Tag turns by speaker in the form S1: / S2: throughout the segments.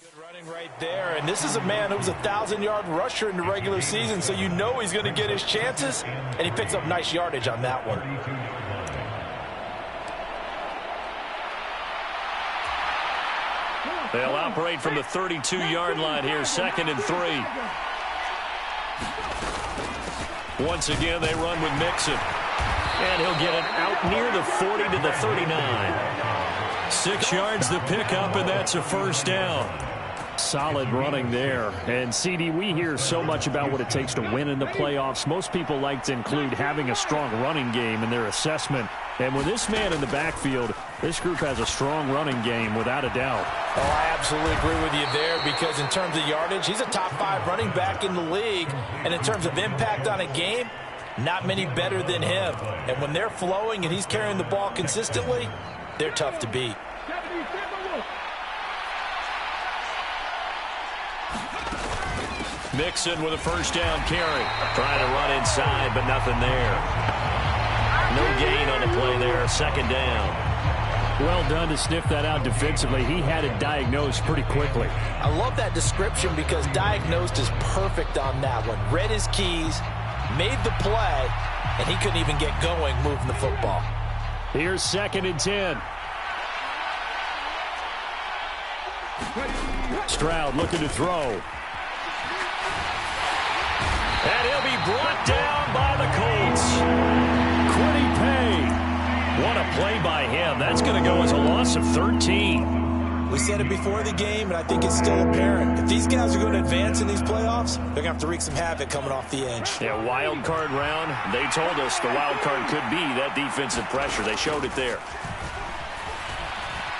S1: Good running right there, and this is a man who was a 1,000-yard rusher in the regular season, so you know he's going to get his chances, and he picks up nice yardage on that one.
S2: They'll operate from the 32-yard line here, 2nd and 3. Once again, they run with Mixon. And he'll get it out near the 40 to the 39. 6 yards the pickup, and that's a first down.
S3: Solid running there. And, CD, we hear so much about what it takes to win in the playoffs. Most people like to include having a strong running game in their assessment. And with this man in the backfield, this group has a strong running game without a doubt.
S1: Oh, I absolutely agree with you there, because in terms of yardage, he's a top 5 running back in the league. And in terms of impact on a game, not many better than him. And when they're flowing and he's carrying the ball consistently, they're tough to beat.
S2: Mixon with a first down carry. Trying to run inside, but nothing there. No gain on the play there. 2nd down.
S3: Well done to sniff that out defensively. He had it diagnosed pretty quickly.
S1: I love that description, because diagnosed is perfect on that one. Read his keys, made the play, and he couldn't even get going moving the football.
S3: Here's 2nd and 10. Stroud looking to throw.
S2: And he'll be brought down by the Colts.
S3: Quiddy Pay.
S2: What a play by him. That's going to go as a loss of 13.
S1: We said it before the game, and I think it's still apparent. If these guys are going to advance in these playoffs, they're going to have to wreak some havoc coming off the edge.
S2: Yeah, wild card round. They told us the wild card could be that defensive pressure. They showed it there.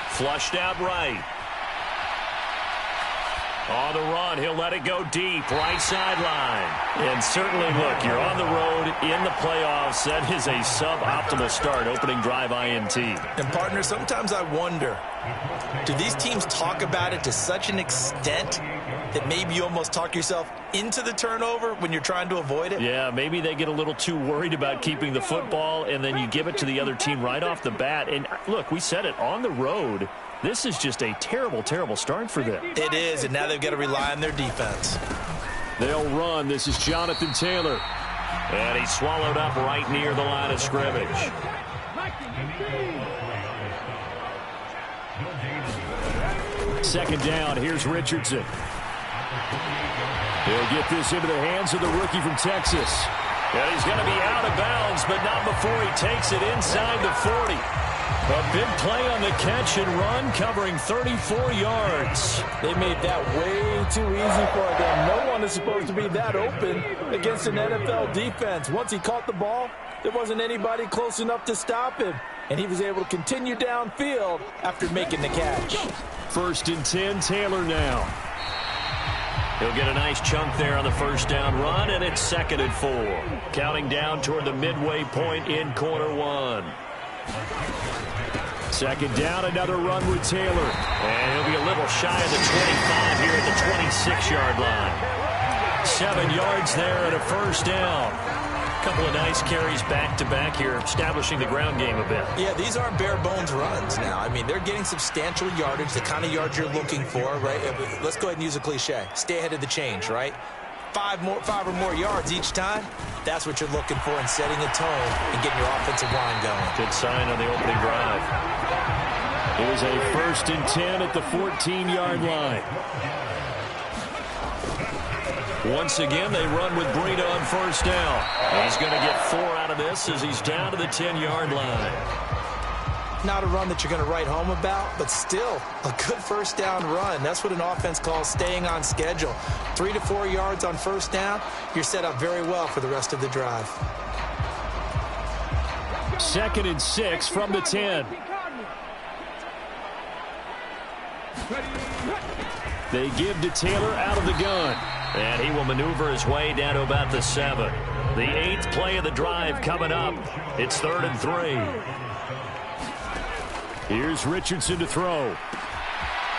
S2: Flushed out right. On the run, he'll let it go deep, right sideline. And certainly, look, you're on the road in the playoffs. That is a suboptimal start, opening drive INT.
S1: And, partner, sometimes I wonder, do these teams talk about it to such an extent that maybe you almost talk yourself into the turnover when you're trying to avoid it?
S2: Yeah, maybe they get a little too worried about keeping the football, and then you give it to the other team right off the bat. And, look, we said it, on the road, this is just a terrible, terrible start for them.
S1: It is, and now they've got to rely on their defense.
S3: They'll run. This is Jonathan Taylor.
S2: And he's swallowed up right near the line of scrimmage.
S3: Second down. Here's Richardson. He'll get this into the hands of the rookie from Texas.
S2: And he's going to be out of bounds, but not before he takes it inside the 40. A big play on the catch and run, covering 34 yards.
S1: They made that way too easy for them. No one is supposed to be that open against an NFL defense. Once he caught the ball, there wasn't anybody close enough to stop him. And he was able to continue downfield after making the catch.
S3: 1st and 10, Taylor now.
S2: He'll get a nice chunk there on the first down run, and it's 2nd and 4. Counting down toward the midway point in quarter 1.
S3: 2nd down, another run with Taylor.
S2: And he'll be a little shy of the 25 here at the 26-yard line. 7 yards there and a first down. A couple of nice carries back-to-back here, establishing the ground game a bit.
S1: Yeah, these aren't bare-bones runs now. I mean, they're getting substantial yardage, the kind of yards you're looking for, right? Let's go ahead and use a cliche. Stay ahead of the change, right? 5 or more yards each time. That's what you're looking for in setting a tone and getting your offensive line going.
S2: Good sign on the opening drive.
S3: It was a 1st and 10 at the 14-yard line.
S2: Once again, they run with Breida on first down. He's going to get 4 out of this as he's down to the 10-yard line.
S1: Not a run that you're going to write home about, but still a good first down run. That's what an offense calls staying on schedule. 3 to 4 yards on first down, you're set up very well for the rest of the drive.
S3: 2nd and 6 from the 10. They give to Taylor out of the gun.
S2: And he will maneuver his way down to about the 7. The 8th play of the drive coming up. It's 3rd and 3.
S3: Here's Richardson to throw.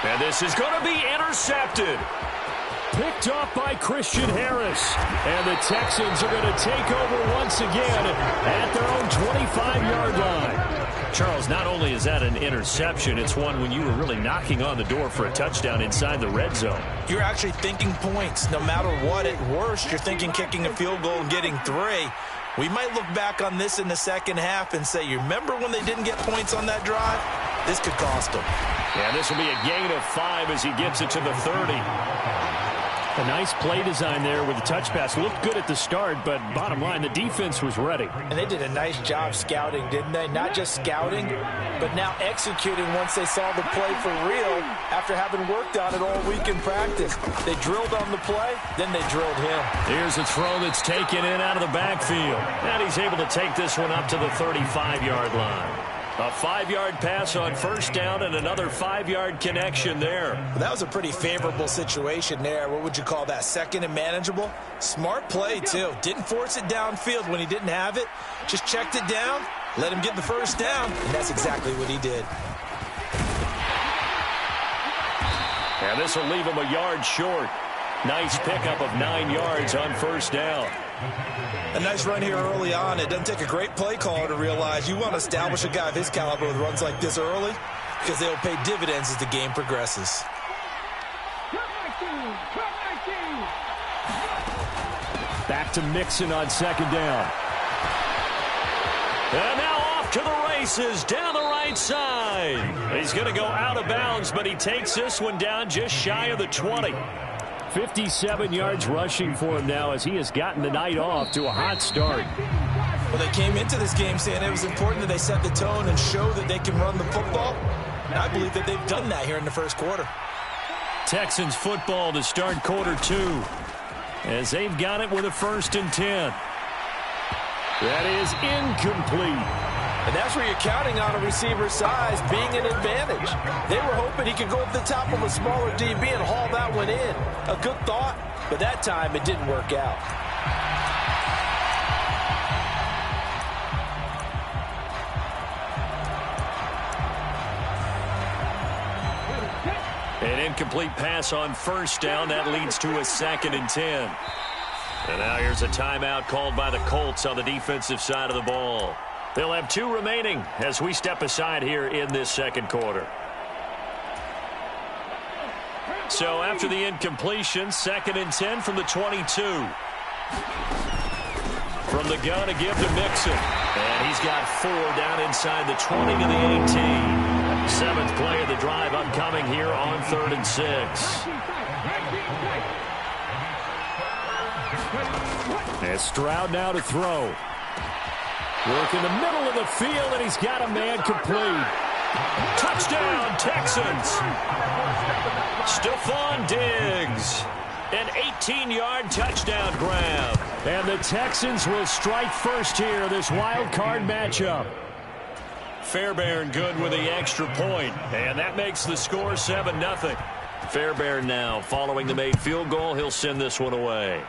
S2: And this is going to be intercepted.
S3: Picked off by Christian Harris. And the Texans are going to take over once again at their own 25-yard line.
S2: Charles, not only is that an interception, it's one when you were really knocking on the door for a touchdown inside the red zone.
S1: You're actually thinking points. No matter what, at worst, you're thinking kicking a field goal and getting 3. We might look back on this in the second half and say, you remember when they didn't get points on that drive? This could cost them.
S2: Yeah, this will be a gain of 5 as he gets it to the 30.
S3: A nice play design there with the touch pass. Looked good at the start, but bottom line, the defense was ready.
S1: And they did a nice job scouting, didn't they? Not just scouting, but now executing once they saw the play for real after having worked on it all week in practice. They drilled on the play, then they drilled him.
S2: Here's a throw that's taken in out of the backfield. And he's able to take this one up to the 35-yard line. A 5-yard pass on first down and another 5-yard connection there.
S1: Well, that was a pretty favorable situation there. What would you call that? Second and manageable? Smart play, too. Didn't force it downfield when he didn't have it. Just checked it down, let him get the first down, and that's exactly what he did.
S2: And this will leave him a yard short. Nice pickup of 9 yards on first down.
S1: A nice run here early on. It doesn't take a great play caller to realize you want to establish a guy of his caliber with runs like this early because they'll pay dividends as the game progresses.
S3: Back to Mixon on second down.
S2: And now off to the races down the right side. He's going to go out of bounds, but he takes this one down just shy of the 20.
S3: 57 yards rushing for him now as he has gotten the night off to a hot start.
S1: Well, they came into this game saying it was important that they set the tone and show that they can run the football. And I believe that they've done that here in the first quarter.
S2: Texans football to start quarter 2 as they've got it with a 1st and 10.
S3: That is incomplete.
S1: And that's where you're counting on a receiver's size being an advantage. They were hoping he could go up the top of a smaller DB and haul that one in. A good thought, but that time it didn't work out.
S2: An incomplete pass on first down. That leads to a 2nd and 10. And now here's a timeout called by the Colts on the defensive side of the ball. They'll have 2 remaining as we step aside here in this second quarter. So after the incompletion, 2nd and 10 from the 22. From the gun to give to Mixon. And he's got 4 down inside the 20 to the 18. 7th play of the drive upcoming here on 3rd and 6.
S3: And Stroud now to throw. Work in the middle of the field, and he's got a man complete.
S2: Touchdown, Texans. Stephon Diggs. An 18-yard touchdown grab.
S3: And the Texans will strike first here, this wild card matchup.
S2: Fairbairn good with the extra point, and that makes the score 7-0. Fairbairn now following the made field goal. He'll send this one away.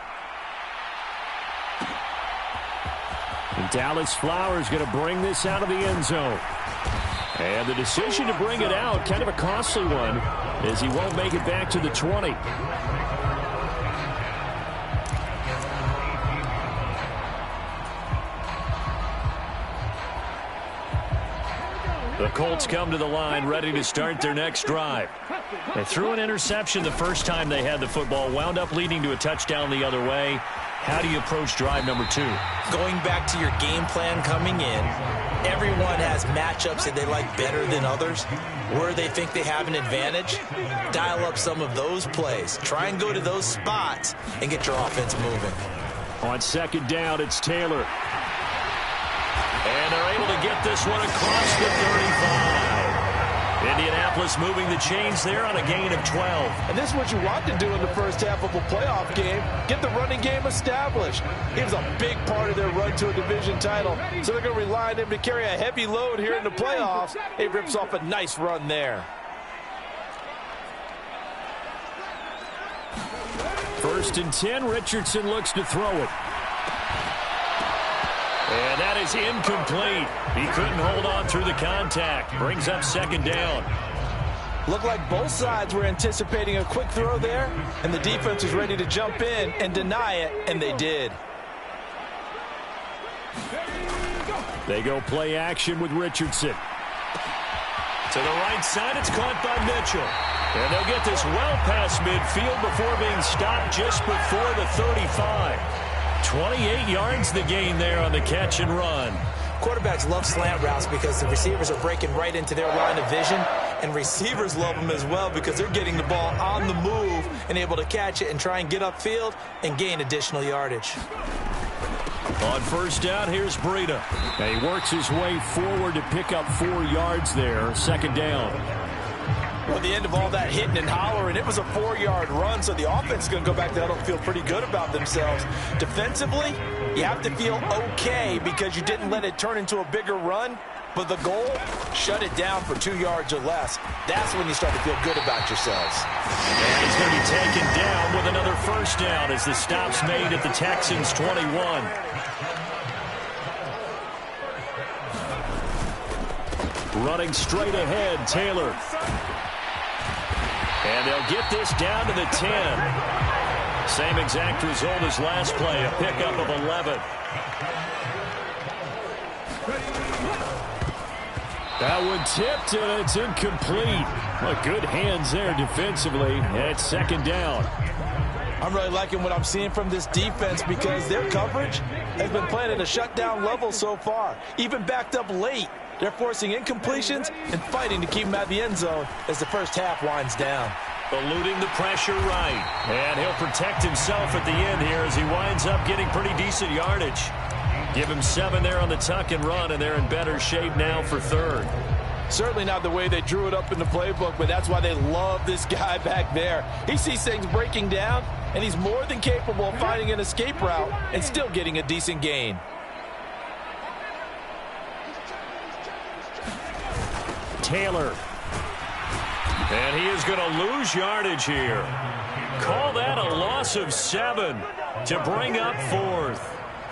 S3: And Dallas Flowers going to bring this out of the end zone. And the decision to bring it out, kind of a costly one, as he won't make it back to the 20.
S2: The Colts come to the line ready to start their next drive. They threw an interception the first time they had the football, wound up leading to a touchdown the other way. How do you approach drive number 2?
S1: Going back to your game plan coming in, everyone has matchups that they like better than others. Where they think they have an advantage, dial up some of those plays. Try and go to those spots and get your offense moving.
S3: On second down, it's Taylor.
S2: And they're able to get this one across the 35. Indianapolis moving the chains there on a gain of 12.
S1: And this is what you want to do in the first half of a playoff game. Get the running game established. He was a big part of their run to a division title. So they're going to rely on him to carry a heavy load here in the playoffs. He rips off a nice run there.
S3: 1st and 10, Richardson looks to throw it.
S2: And that is incomplete. He couldn't hold on through the contact. Brings up 2nd down.
S1: Looked like both sides were anticipating a quick throw there, and the defense was ready to jump in and deny it, and they did.
S3: They go play action with Richardson.
S2: To the right side, it's caught by Mitchell. And they'll get this well past midfield before being stopped just before the 35. 28 yards the gain there on the catch and run.
S1: Quarterbacks love slant routes because the receivers are breaking right into their line of vision, and receivers love them as well because they're getting the ball on the move and able to catch it and try and get upfield and gain additional yardage.
S2: On first down, here's Breida.
S3: And he works his way forward to pick up 4 yards there, second down.
S1: Well, at the end of all that hitting and hollering, it was a 4-yard run, so the offense is going to go back there and feel pretty good about themselves. Defensively, you have to feel okay because you didn't let it turn into a bigger run, but the goal, shut it down for 2 yards or less. That's when you start to feel good about yourselves.
S2: And he's going to be taken down with another first down as the stop's made at the Texans' 21. Running straight ahead, Taylor. And they'll get this down to the 10. Same exact result as last play, a pickup of 11.
S3: That one tipped, and it's incomplete. Well, good hands there defensively. And it's second down.
S1: I'm really liking what I'm seeing from this defense because their coverage has been playing at a shutdown level so far. Even backed up late. They're forcing incompletions and fighting to keep them out of the end zone as the first half winds down.
S2: Eluding the pressure right. And he'll protect himself at the end here as he winds up getting pretty decent yardage. Give him 7 there on the tuck and run, and they're in better shape now for third.
S1: Certainly not the way they drew it up in the playbook, but that's why they love this guy back there. He sees things breaking down, and he's more than capable of finding an escape route and still getting a decent gain.
S2: Taylor. And he is going to lose yardage here. Call that a loss of 7 to bring up fourth.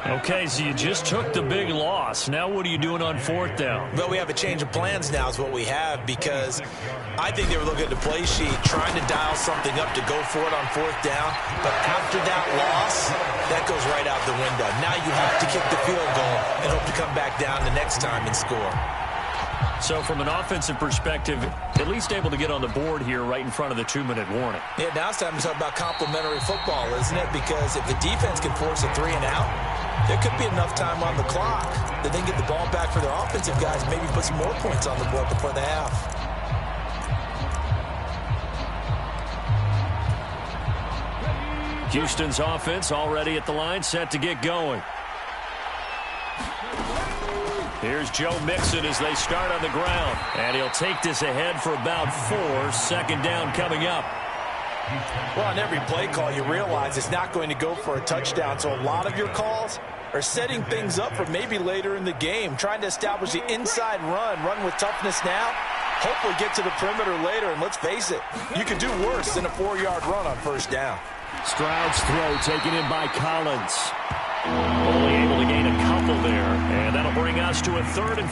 S2: Okay, so you just took the big loss. Now what are you doing on fourth down?
S1: Well, we have a change of plans now is what we have because I think they were looking at the play sheet, trying to dial something up to go for it on fourth down. But after that loss, that goes right out the window. Now you have to kick the field goal and hope to come back down the next time and score.
S2: So from an offensive perspective, at least able to get on the board here right in front of the 2-minute warning.
S1: Yeah, now it's time to talk about complementary football, isn't it? Because if the defense can force a 3-and-out, there could be enough time on the clock that they can get the ball back for their offensive guys, maybe put some more points on the board before the half.
S2: Houston's offense already at the line, set to get going. Here's Joe Mixon as they start on the ground. And he'll take this ahead for about 4. Second down coming up.
S1: Well, on every play call, you realize it's not going to go for a touchdown. So a lot of your calls are setting things up for maybe later in the game, trying to establish the inside run with toughness now, hopefully get to the perimeter later. And let's face it, you could do worse than a 4-yard run on first down.
S3: Stroud's throw taken in by Collins. Only able to gain a couple there, and that'll bring us to a 3rd and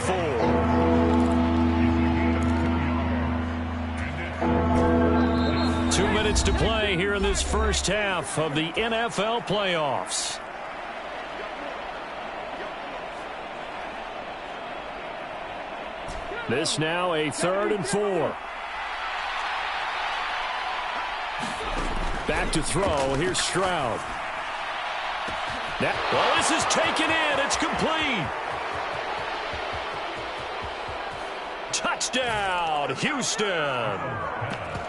S3: 4.
S2: 2 minutes to play here in this first half of the NFL playoffs.
S3: This now a 3rd and 4. Back to throw. Here's Stroud.
S2: Well, this is taken in. It's complete. Touchdown, Houston.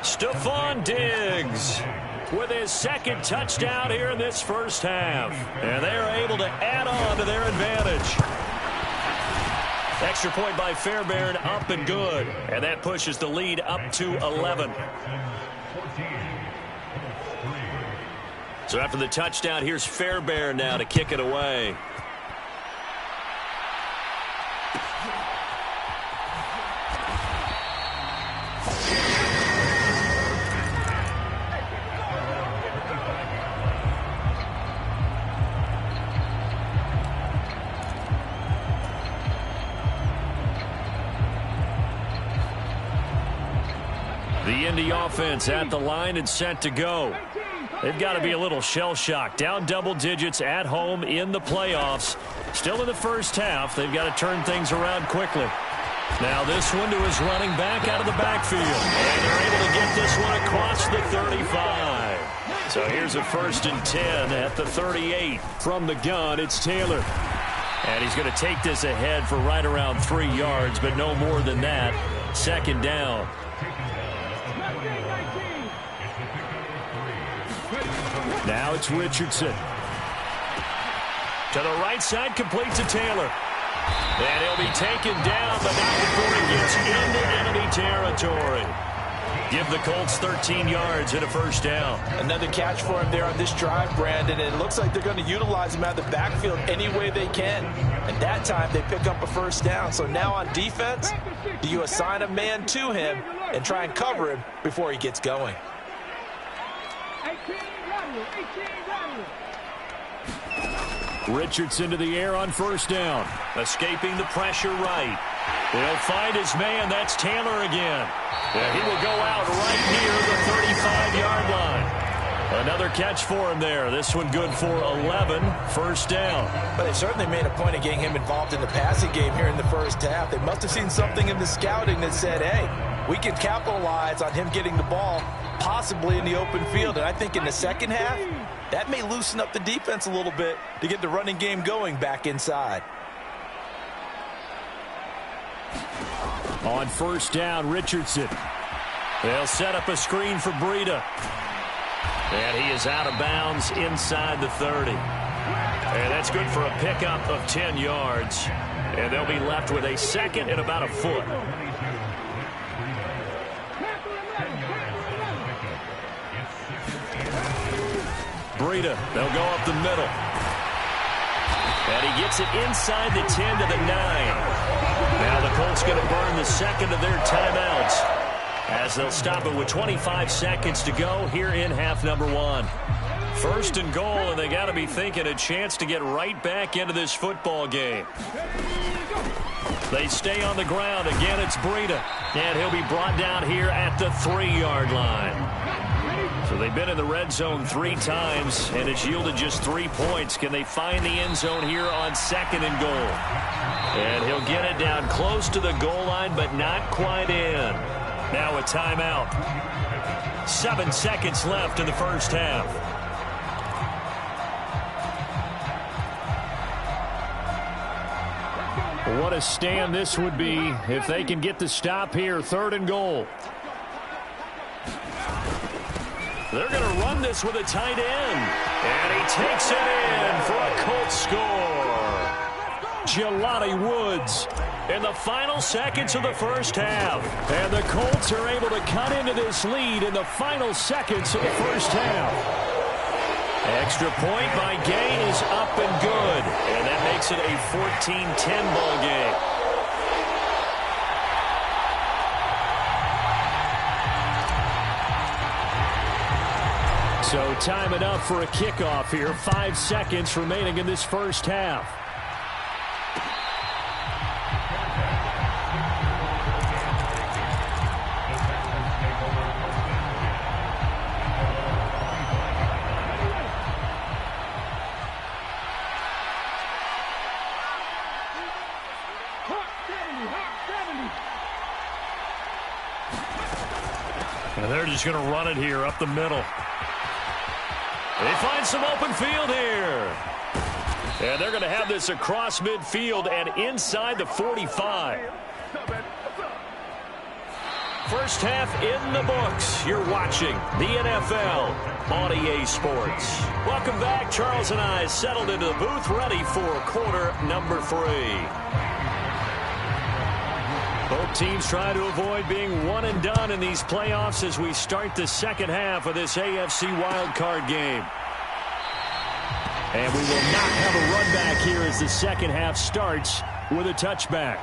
S2: Stephon Diggs with his 2nd touchdown here in this first half. And they're able to add on to their advantage. Extra point by Fairbairn, up and good. And that pushes the lead up to 11. So after the touchdown, here's Fairbairn now to kick it away. The Indy offense at the line and set to go. They've got to be a little shell-shocked. Down double digits at home in the playoffs. Still in the first half. They've got to turn things around quickly. Now this one to his running back out of the backfield. And they're able to get this one across the 35. So here's a 1st and 10 at the 38.
S3: From the gun, it's Taylor.
S2: And he's going to take this ahead for right around 3 yards, but no more than that. 2nd down.
S3: Now it's Richardson.
S2: To the right side, complete to Taylor. And he'll be taken down, but not before he gets into enemy territory. Give the Colts 13 yards and a 1st down.
S1: Another catch for him there on this drive, Brandon. And it looks like they're going to utilize him out of the backfield any way they can. And that time they pick up a 1st down. So now on defense, do you assign a man to him and try and cover him before he gets going?
S3: Richardson to the air on 1st down.
S2: Escaping the pressure right. He'll find his man. That's Taylor again. And he will go out right near the 35-yard line. Another catch for him there. This one good for 11. 1st down.
S1: But they certainly made a point of getting him involved in the passing game here in the 1st half. They must have seen something in the scouting that said, hey, we can capitalize on him getting the ball possibly in the open field. And I think in the 2nd half, that may loosen up the defense a little bit to get the running game going back inside.
S3: On 1st down, Richardson.
S2: They'll set up a screen for Breida. And he is out of bounds inside the 30. And that's good for a pickup of 10 yards. And they'll be left with a 2nd and about a foot. Breida, they'll go up the middle. And he gets it inside the 10 to the 9. Now the Colts going to burn the 2nd of their timeouts as they'll stop it with 25 seconds to go here in half number 1. 1st and goal, and they got to be thinking a chance to get right back into this football game. They stay on the ground. Again, it's Breida. And he'll be brought down here at the 3-yard line. So they've been in the red zone 3 times, and it's yielded just 3 points. Can they find the end zone here on 2nd and goal? And he'll get it down close to the goal line, but not quite in. Now a timeout. 7 seconds left in the 1st half.
S3: What a stand this would be if they can get the stop here. 3rd and goal.
S2: They're going to run this with a tight end. And he takes it in for a Colts score.
S3: Jelani Woods
S2: In the final seconds of the 1st half.
S3: And the Colts are able to cut into this lead in the final seconds of the 1st half.
S2: Extra point by Gay is up and good. And that makes it a 14-10 ball game.
S3: So time enough for a kickoff here. 5 seconds remaining in this 1st half.
S2: And they're just going to run it here up the middle. They find some open field here. And they're going to have this across midfield and inside the 45. First half in the books. You're watching the NFL on EA Sports. Welcome back. Charles and I settled into the booth, ready for quarter number 3. Both teams try to avoid being one and done in these playoffs as we start the second half of this AFC wildcard game. And we will not have a run back here as the second half starts with a touchback.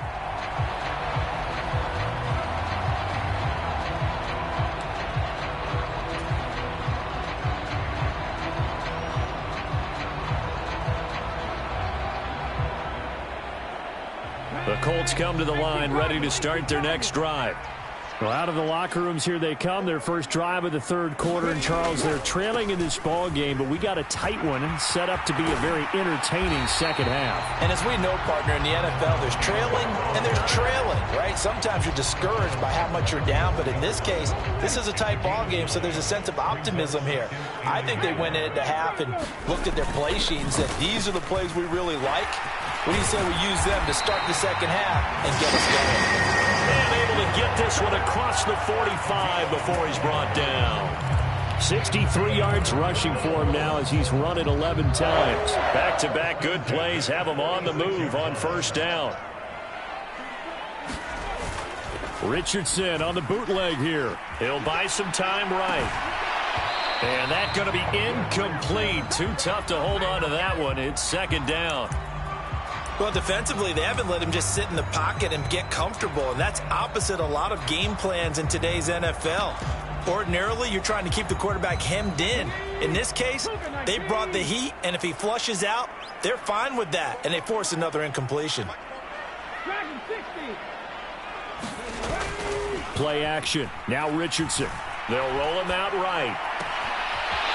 S2: The Colts come to the line ready to start their next drive.
S3: Well, out of the locker rooms here they come. Their first drive of the third quarter. And, Charles, they're trailing in this ball game, but we got a tight one and set up to be a very entertaining second half.
S1: And as we know, partner, in the NFL, there's trailing and there's trailing, right? Sometimes you're discouraged by how much you're down, but in this case, this is a tight ball game, so there's a sense of optimism here. I think they went into half and looked at their play sheet and said, these are the plays we really like. What do you say we use them to start the second half and get us going?
S2: And able to get this one across the 45 before he's brought down.
S3: 63 yards rushing for him now as he's run it 11 times.
S2: Back-to-back good plays have him on the move on first down.
S3: Richardson on the bootleg here.
S2: He'll buy some time right. And that's going to be incomplete. Too tough to hold on to that one. It's second down.
S1: Well, defensively, they haven't let him just sit in the pocket and get comfortable, and that's opposite a lot of game plans in today's NFL. Ordinarily, you're trying to keep the quarterback hemmed in. In this case, they brought the heat, and if he flushes out, they're fine with that, and they force another incompletion.
S3: Play action. Now Richardson.
S2: They'll roll him out right.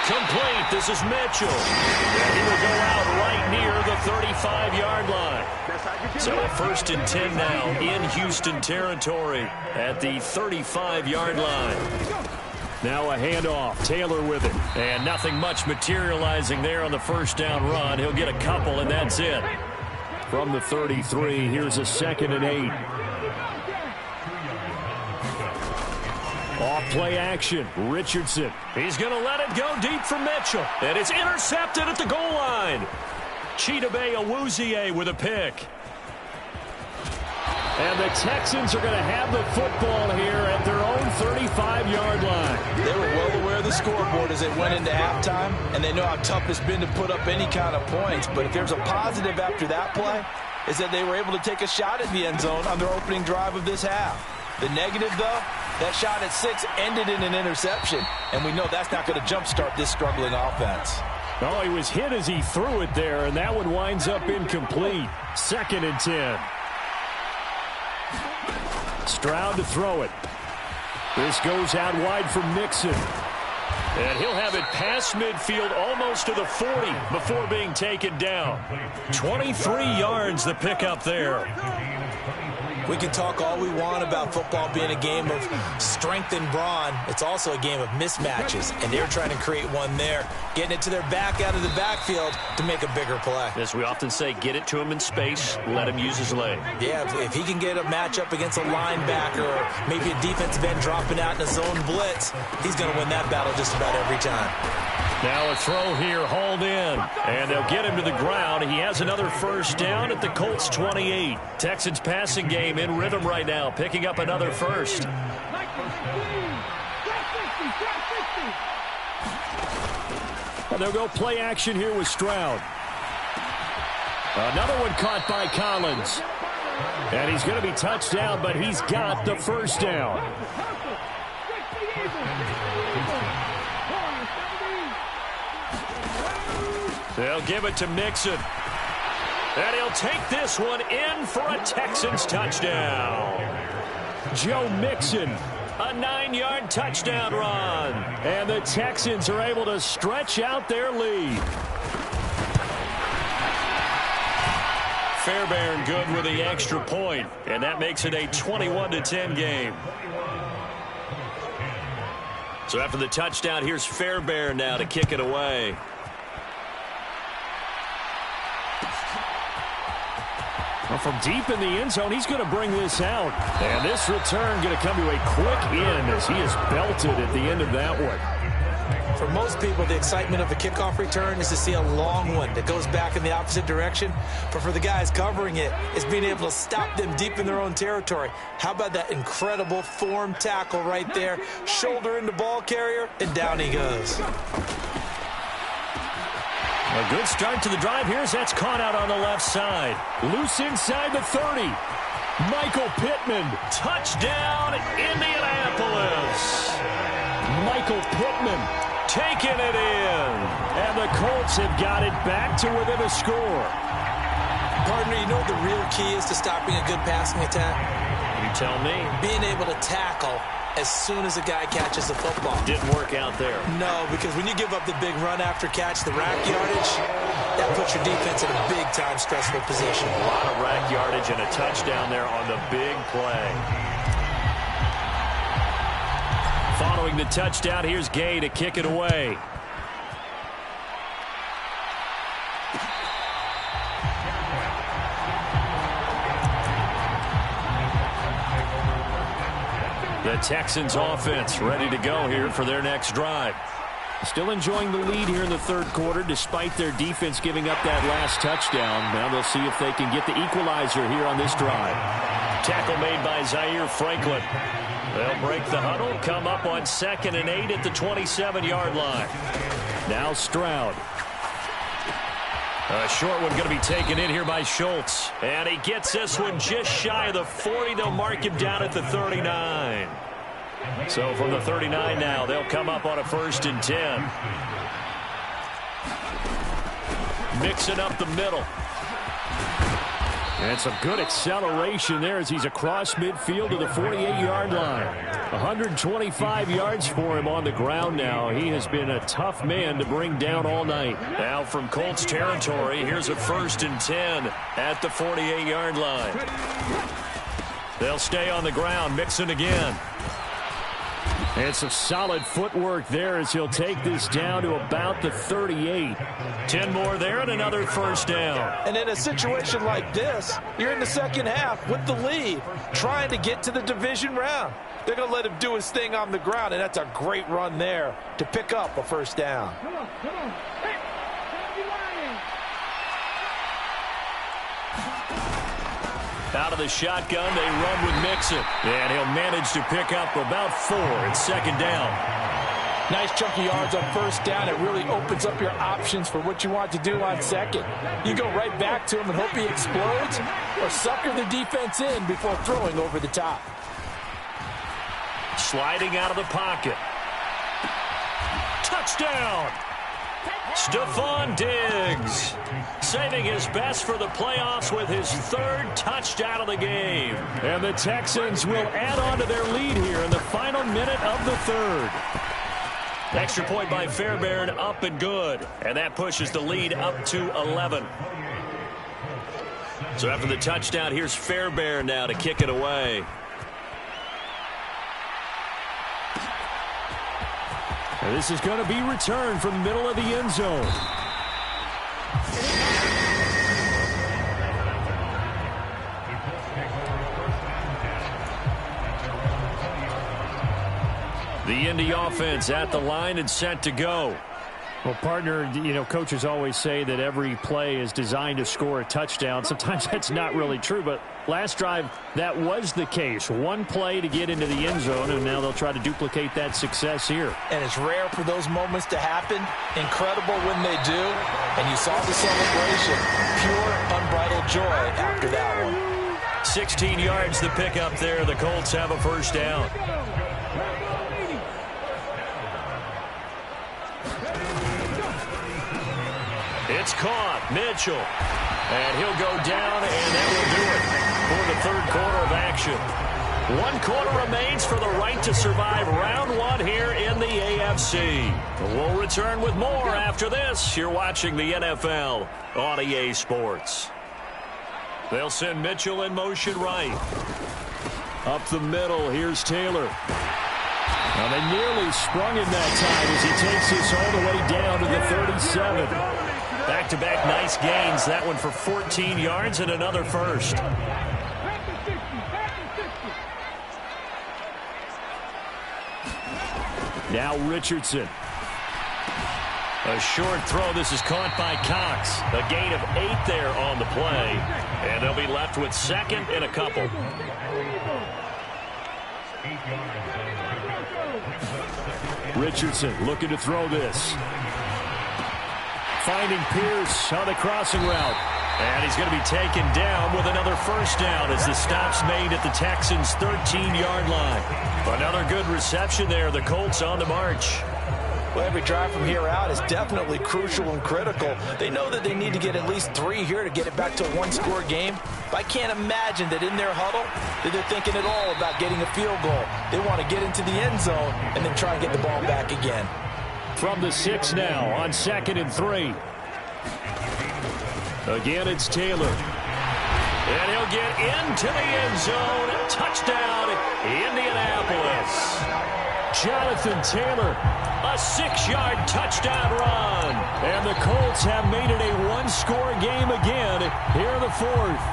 S2: Complete. This is Mitchell. And he will go out right near the 35-yard line. So a 1st and 10 now in Houston territory at the 35-yard line.
S3: Now a handoff. Taylor with it.
S2: And nothing much materializing there on the first down run. He'll get a couple, and that's it.
S3: From the 33, here's a 2nd and 8. Off play action. Richardson.
S2: He's going to let it go deep for Mitchell. And it's intercepted at the goal line. Chidobe Awuzie with a pick.
S3: And the Texans are going to have the football here at their own 35-yard line.
S1: They were well aware of the scoreboard as they went into halftime, and they know how tough it's been to put up any kind of points. But if there's a positive after that play, is that they were able to take a shot at the end zone on their opening drive of this half. The negative, though, that shot at 6 ended in an interception, and we know that's not going to jumpstart this struggling offense.
S3: Oh, he was hit as he threw it there, and that one winds up incomplete. 2nd and 10. Stroud to throw it. This goes out wide for Mixon.
S2: And he'll have it past midfield almost to the 40 before being taken down. 23 yards the pickup there.
S1: We can talk all we want about football being a game of strength and brawn. It's also a game of mismatches, and they're trying to create one there, getting it to their back out of the backfield to make a bigger play.
S2: As we often say, get it to him in space, let him use his leg.
S1: Yeah, if he can get a matchup against a linebacker or maybe a defensive end dropping out in a zone blitz, he's going to win that battle just about every time.
S2: Now a throw here, hauled in, and they'll get him to the ground. He has another first down at the Colts 28. Texans passing game in rhythm right now, picking up another first.
S3: And they'll go play action here with Stroud. Another one caught by Collins. And he's going to be touched down, but he's got the first down.
S2: They'll give it to Mixon. And he'll take this one in for a Texans touchdown.
S3: Joe Mixon.
S2: A 9-yard touchdown run.
S3: And the Texans are able to stretch out their lead.
S2: Fairbairn good with the extra point, and that makes it a 21-10 game. So after the touchdown, here's Fairbairn now to kick it away.
S3: Well, from deep in the end zone, he's going to bring this out. And this return going to come to a quick end as he is belted at the end of that one.
S1: For most people, the excitement of the kickoff return is to see a long one that goes back in the opposite direction. But for the guys covering it, it's being able to stop them deep in their own territory. How about that incredible form tackle right there? Shoulder into ball carrier, and down he goes.
S2: A good start to the drive here as that's caught out on the left side.
S3: Loose inside the 30. Michael Pittman.
S2: Touchdown, Indianapolis.
S3: Michael Pittman.
S2: Taking it in.
S3: And the Colts have got it back to within a score.
S1: Partner, you know what the real key is to stopping a good passing attack?
S2: You tell me.
S1: Being able to tackle as soon as a guy catches the football.
S2: Didn't work out there.
S1: No, because when you give up the big run after catch, the rack yardage, that puts your defense in a big-time stressful position.
S2: A lot of rack yardage and a touchdown there on the big play. Following the touchdown, here's Gay to kick it away. The Texans offense ready to go here for their next drive. Still enjoying the lead here in the third quarter despite their defense giving up that last touchdown. Now they'll see if they can get the equalizer here on this drive. Tackle made by Zaire Franklin. They'll break the huddle, come up on 2nd and 8 at the 27-yard line. Now Stroud. A short one going to be taken in here by Schultz. And he gets this one just shy of the 40. They'll mark him down at the 39. So from the 39 now, they'll come up on a 1st and 10. Mixing up the middle.
S3: And some good acceleration there as he's across midfield to the 48-yard line. 125 yards for him on the ground now. He has been a tough man to bring down all night.
S2: Now from Colts territory, here's a 1st and 10 at the 48-yard line. They'll stay on the ground, mixing again.
S3: And some solid footwork there as he'll take this down to about the 38.
S2: 10 more there and another 1st down.
S1: And in a situation like this, you're in the second half with the lead, trying to get to the division round. They're going to let him do his thing on the ground, and that's a great run there to pick up a 1st down.
S4: Come on. Hey,
S2: out of the shotgun, they run with Mixon. And he'll manage to pick up about 4 at 2nd down.
S1: Nice chunky yards on 1st down. It really opens up your options for what you want to do on 2nd. You go right back to him and hope he explodes, or sucker the defense in before throwing over the top.
S2: Sliding out of the pocket. Touchdown! Stephon Diggs saving his best for the playoffs with his 3rd touchdown of the game.
S3: And the Texans will add on to their lead here in the final minute of the 3rd.
S2: Extra point by Fairbairn, up and good. And that pushes the lead up to 11. So after the touchdown, here's Fairbairn now to kick it away.
S3: And this is going to be returned from the middle of the end zone.
S2: The Indy offense at the line and set to go.
S3: Well, partner, you know, coaches always say that every play is designed to score a touchdown. Sometimes that's not really true, but last drive, that was the case. One play to get into the end zone, and now they'll try to duplicate that success here.
S1: And it's rare for those moments to happen. Incredible when they do. And you saw the celebration. Pure, unbridled joy after that one.
S2: 16 yards to pick up there. The Colts have a 1st down. It's caught. Mitchell. And he'll go down, and that will do it for the 3rd quarter of action. 1 quarter remains for the right to survive round 1 here in the AFC. We'll return with more after this. You're watching the NFL on EA Sports. They'll send Mitchell in motion right.
S3: Up the middle, here's Taylor. Now they nearly sprung him that time as he takes this all the way down to the 37.
S2: Back-to-back nice gains. That one for 14 yards and another 1st.
S3: Now Richardson.
S2: A short throw. This is caught by Cox. A gain of 8 there on the play. And they'll be left with 2nd and a couple.
S3: Richardson looking to throw this. Finding Pierce on the crossing route.
S2: And he's going to be taken down with another 1st down as the stop's made at the Texans' 13-yard line. Another good reception there. The Colts on the march.
S1: Well, every drive from here out is definitely crucial and critical. They know that they need to get at least 3 here to get it back to a one-score game. But I can't imagine that in their huddle that they're thinking at all about getting a field goal. They want to get into the end zone and then try and get the ball back again.
S3: From the 6 now on 2nd and 3. Again, it's Taylor. And he'll get into the end zone. Touchdown, Indianapolis. Jonathan Taylor, a 6-yard touchdown run. And the Colts have made it a one-score game again here in the 4th.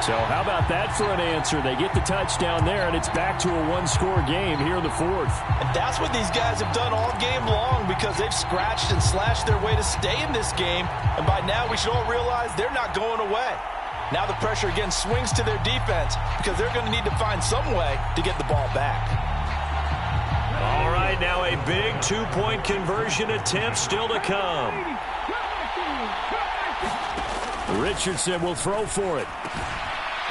S3: So how about that for an answer? They get the touchdown there, and it's back to a one-score game here in the 4th.
S1: And that's what these guys have done all game long because they've scratched and slashed their way to stay in this game. And by now, we should all realize they're not going away. Now the pressure again swings to their defense because they're going to need to find some way to get the ball back.
S2: All right, now a big two-point conversion attempt still to come.
S3: Richardson will throw for it.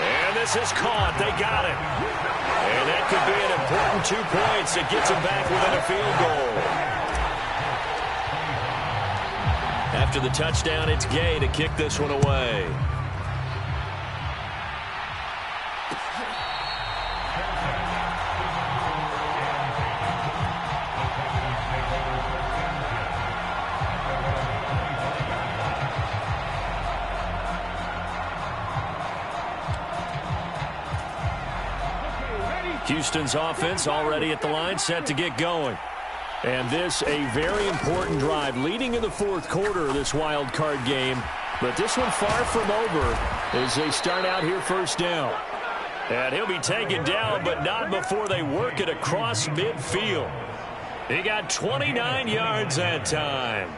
S2: And this is caught. They got it. And that could be an important 2 points. It gets them back within a field goal. After the touchdown, it's Gay to kick this one away. Houston's offense already at the line, set to get going.
S3: And this a very important drive, leading in the 4th quarter of this wild card game. But this one far from over as they start out here first down.
S2: And he'll be taken down, but not before they work it across midfield. He got 29 yards that time.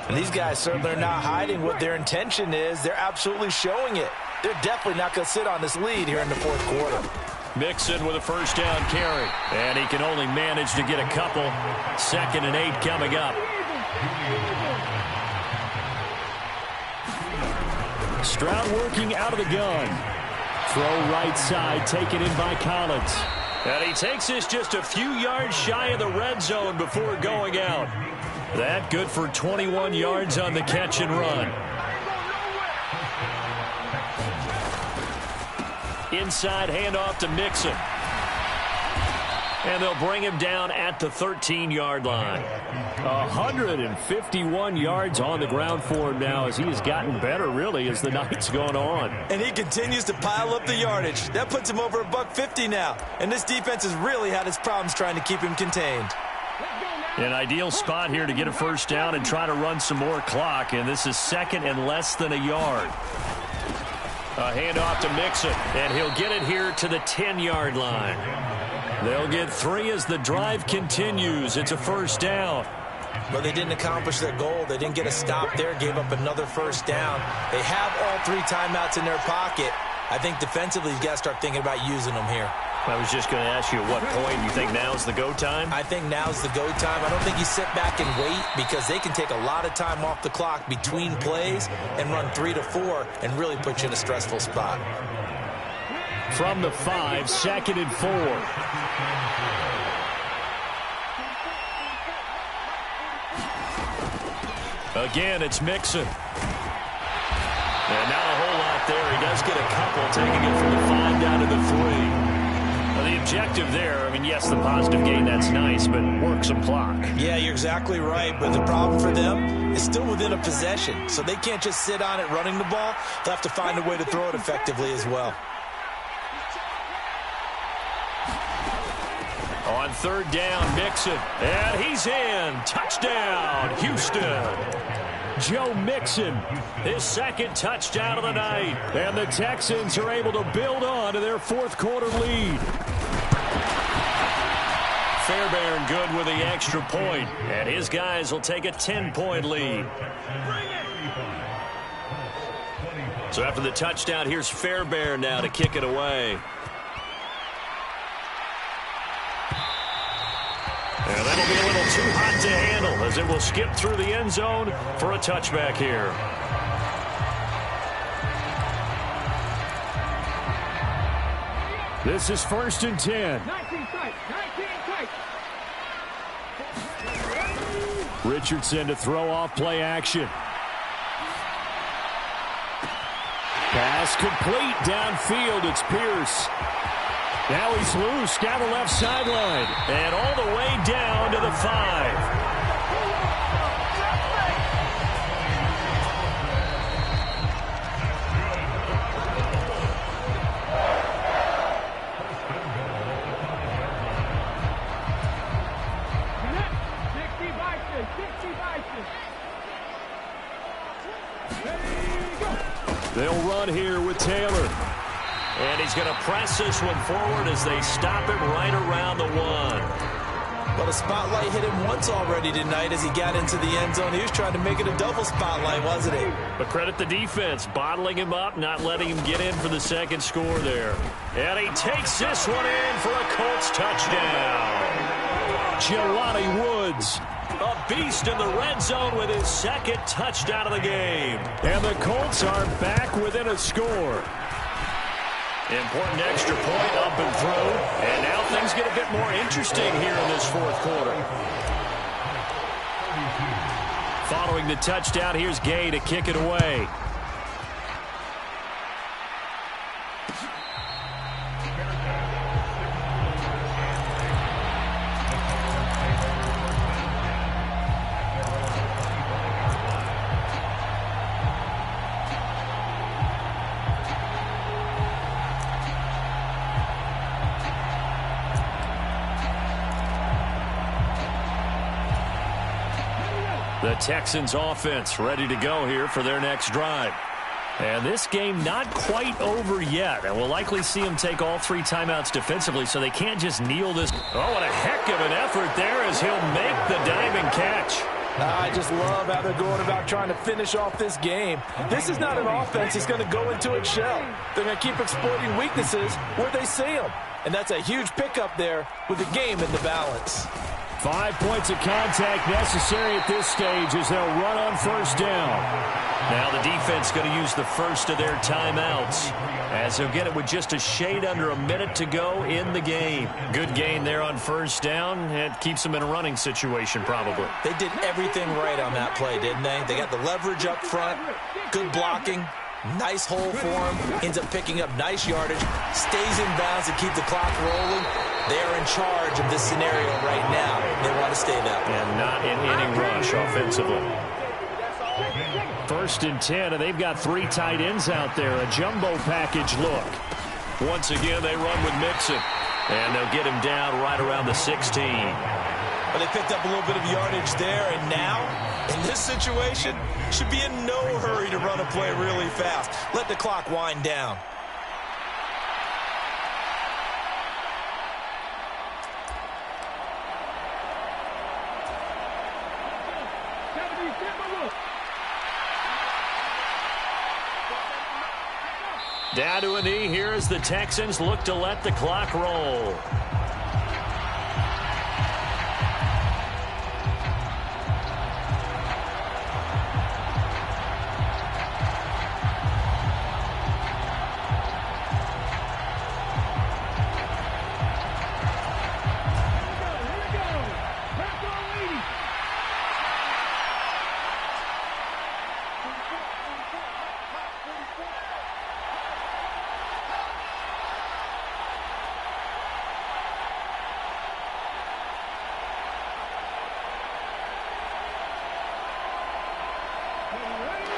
S1: And these guys certainly are not hiding what their intention is. They're absolutely showing it. They're definitely not going to sit on this lead here in the 4th quarter.
S2: Mixon with a first down carry. And he can only manage to get a couple. 2nd and 8 coming up.
S3: Stroud working out of the gun. Throw right side, taken in by Collins.
S2: And he takes this just a few yards shy of the red zone before going out. That good for 21 yards on the catch and run. Inside handoff to Mixon. And they'll bring him down at the 13-yard line.
S3: 151 yards on the ground for him now as he has gotten better, really, as the night's gone on.
S1: And he continues to pile up the yardage. That puts him over $150 now. And this defense has really had its problems trying to keep him contained.
S2: An ideal spot here to get a first down and try to run some more clock. And this is 2nd and less than a yard. A handoff to Mixon, and he'll get it here to the 10-yard line. They'll get 3 as the drive continues. It's a first down.
S1: But they didn't accomplish their goal. They didn't get a stop there, gave up another first down. They have all 3 timeouts in their pocket. I think defensively, you got to start thinking about using them here.
S2: I was just going to ask you at what point you think now's the go time?
S1: I think now's the go time. I don't think you sit back and wait because they can take a lot of time off the clock between plays and run 3 to 4 and really put you in a stressful spot.
S3: From the 5, 2nd and 4.
S2: Again, it's Mixon. And not a whole lot there. He does get a couple, taking it from the 5 down to the 3. The objective there, I mean, yes, the positive gain, that's nice, but work some clock.
S1: Yeah, you're exactly right, but the problem for them is still within a possession, so they can't just sit on it running the ball. They'll have to find a way to throw it effectively as well.
S2: On 3rd down, Mixon, and he's in. Touchdown, Houston.
S3: Joe Mixon,
S2: his 2nd touchdown of the night.
S3: And the Texans are able to build on to their 4th quarter lead.
S2: Fairbairn good with the extra point, and his guys will take a 10-point lead. So after the touchdown, here's Fairbairn now to kick it away. And that'll be a little too hot to handle as it will skip through the end zone for a touchback here.
S3: This is 1st and 10. Richardson to throw off play action. Pass complete downfield. It's Pierce. Now he's loose down the left sideline.
S2: And all the way down to the 5.
S3: They'll run here with Taylor.
S2: And he's going to press this one forward as they stop him right around the 1.
S1: Well, the spotlight hit him once already tonight as he got into the end zone. He was trying to make it a double spotlight, wasn't he?
S2: But credit the defense, bottling him up, not letting him get in for the second score there. And he takes this one in for a Colts touchdown.
S3: Jelani Woods.
S2: A beast in the red zone with his second touchdown of the game.
S3: And the Colts are back within a score.
S2: Important extra point up and through. And now things get a bit more interesting here in this fourth quarter.
S3: Following the touchdown, here's Gay to kick it away. The Texans offense ready to go here for their next drive. And this game not quite over yet. And we'll likely see them take all 3 timeouts defensively, so they can't just kneel this.
S2: Oh, what a heck of an effort there as he'll make the diving catch.
S4: I just love how they're going about trying to finish off this game. This is not an offense that's going to go into its shell. They're going to keep exploiting weaknesses where they see them. And that's a huge pickup there with the game in the balance.
S3: 5 points of contact necessary at this stage as they'll run on first down.
S2: Now the defense going to use the first of their timeouts as they'll get it with just a shade under a minute to go in the game. Good gain there on first down. It keeps them in a running situation probably.
S1: They did everything right on that play, didn't they? They got the leverage up front, good blocking, nice hole for him, ends up picking up nice yardage, stays in bounds to keep the clock rolling. They are in charge of this scenario right now. They want to stay that way.
S2: And not in any rush offensively.
S3: 1st and 10, and they've got 3 tight ends out there. A jumbo package look.
S2: Once again, they run with Mixon. And they'll get him down right around the 16.
S1: But they picked up a little bit of yardage there, and now, in this situation, should be in no hurry to run a play really fast. Let the clock wind down.
S2: Down to a knee here as the Texans look to let the clock roll.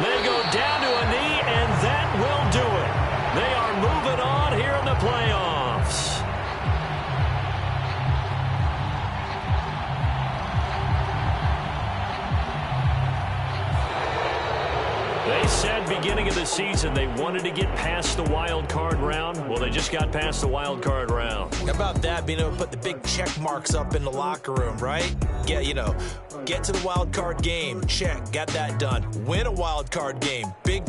S2: They go down to a knee, and that will do it. They are moving on here in the playoffs. They said beginning of the season they wanted to get past the wild card round. Well, they just got past the wild card round.
S1: How about that, being able to put the big check marks up in the locker room, right? Yeah, you know, get to the wild card game. Check, got that done. Win a wild card game. Big